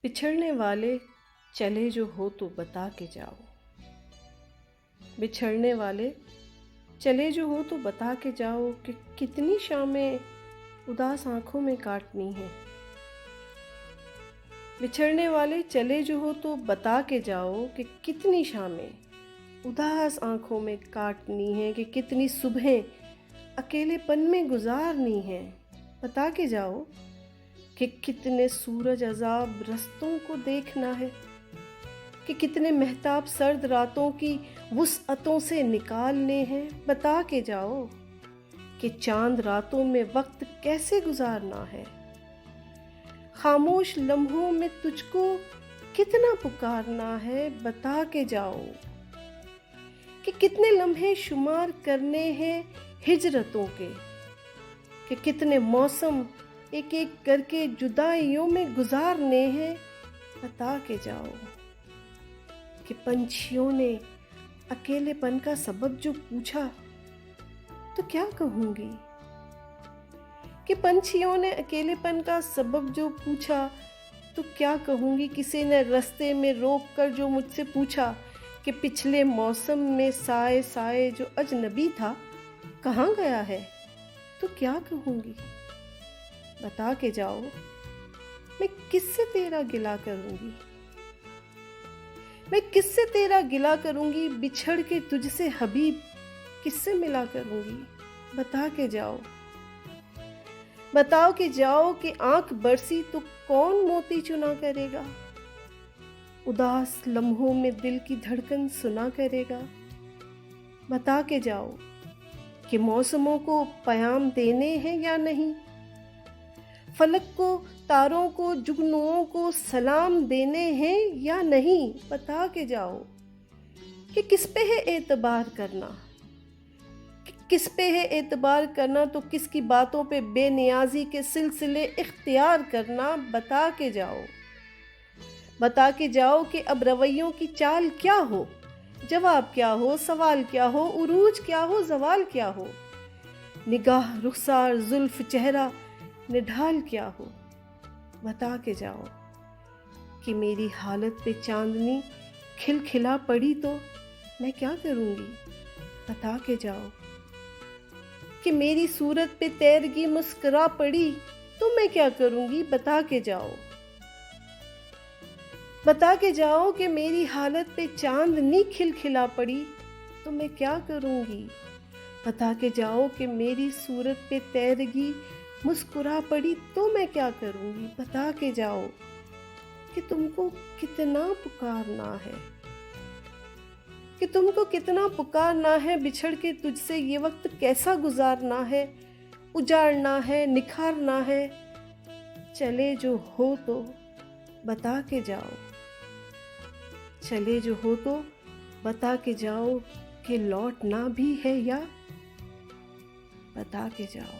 बिछड़ने वाले चले जो हो तो बता के जाओ। बिछड़ने वाले चले जो हो तो बता के जाओ कि कितनी शामें उदास आंखों में काटनी है। बिछड़ने वाले चले जो हो तो बता के जाओ कि कितनी शामें उदास आंखों में काटनी है, कि कितनी सुबहें अकेलेपन में गुजारनी है। बता के जाओ कि कितने सूरज अज़ाब रस्तों को देखना है, कि कितने महताब सर्द रातों की वुसअतों से निकालने हैं। बता के जाओ कि चांद रातों में वक्त कैसे गुजारना है। खामोश लम्हों में तुझको कितना पुकारना है। बता के जाओ कि कितने लम्हे शुमार करने हैं हिजरतों के, कि कितने मौसम एक एक करके जुदाइयों में गुजारने हैं। बता के जाओ कि पंछियों ने अकेलेपन का सबब जो पूछा तो क्या कहूँगी। कि पंछियों ने अकेलेपन का सबब जो पूछा तो क्या कहूँगी। किसी ने रास्ते में रोक कर जो मुझसे पूछा कि पिछले मौसम में साए साए जो अजनबी था कहाँ गया है, तो क्या कहूँगी। बता के जाओ मैं किससे तेरा गिला करूँगी। मैं किससे तेरा गिला करूँगी, बिछड़ के तुझसे हबीब किससे मिला करूँगी। बता के जाओ, बताओ कि जाओ कि आंख बरसी तो कौन मोती चुना करेगा। उदास लम्हों में दिल की धड़कन सुना करेगा। बता के जाओ कि मौसमों को पैगाम देने हैं या नहीं। फलक को, तारों को, जुगनुओं को सलाम देने हैं या नहीं। बता के जाओ कि किस पे है एतबार करना, किस पे है एतबार करना तो किसकी बातों पे बेनियाजी के सिलसिले इख्तियार करना। बता के जाओ, बता के जाओ कि अब रवैयों की चाल क्या हो, जवाब क्या हो, सवाल क्या हो, उरूज क्या हो, जवाल क्या हो। निगाह, रुखसार, जुल्फ, चेहरा, निढाल क्या हो। बता के जाओ कि मेरी हालत पे चांदनी खिलखिला पड़ी तो मैं क्या करूँगी। बता के जाओ कि मेरी सूरत पे तैरगी मुस्कुरा पड़ी तो मैं क्या करूँगी। बता के जाओ, बता के जाओ कि मेरी हालत पे चांदनी खिलखिला पड़ी तो मैं क्या करूँगी। बता के जाओ कि मेरी सूरत पे तैरगी मुस्कुरा पड़ी तो मैं क्या करूँगी। बता के जाओ कि तुमको कितना पुकारना है, कि तुमको कितना पुकारना है। बिछड़ के तुझसे ये वक्त कैसा गुजारना है, उजाड़ना है, निखारना है। चले जो हो तो बता के जाओ, चले जो हो तो बता के जाओ कि लौटना भी है या। बता के जाओ।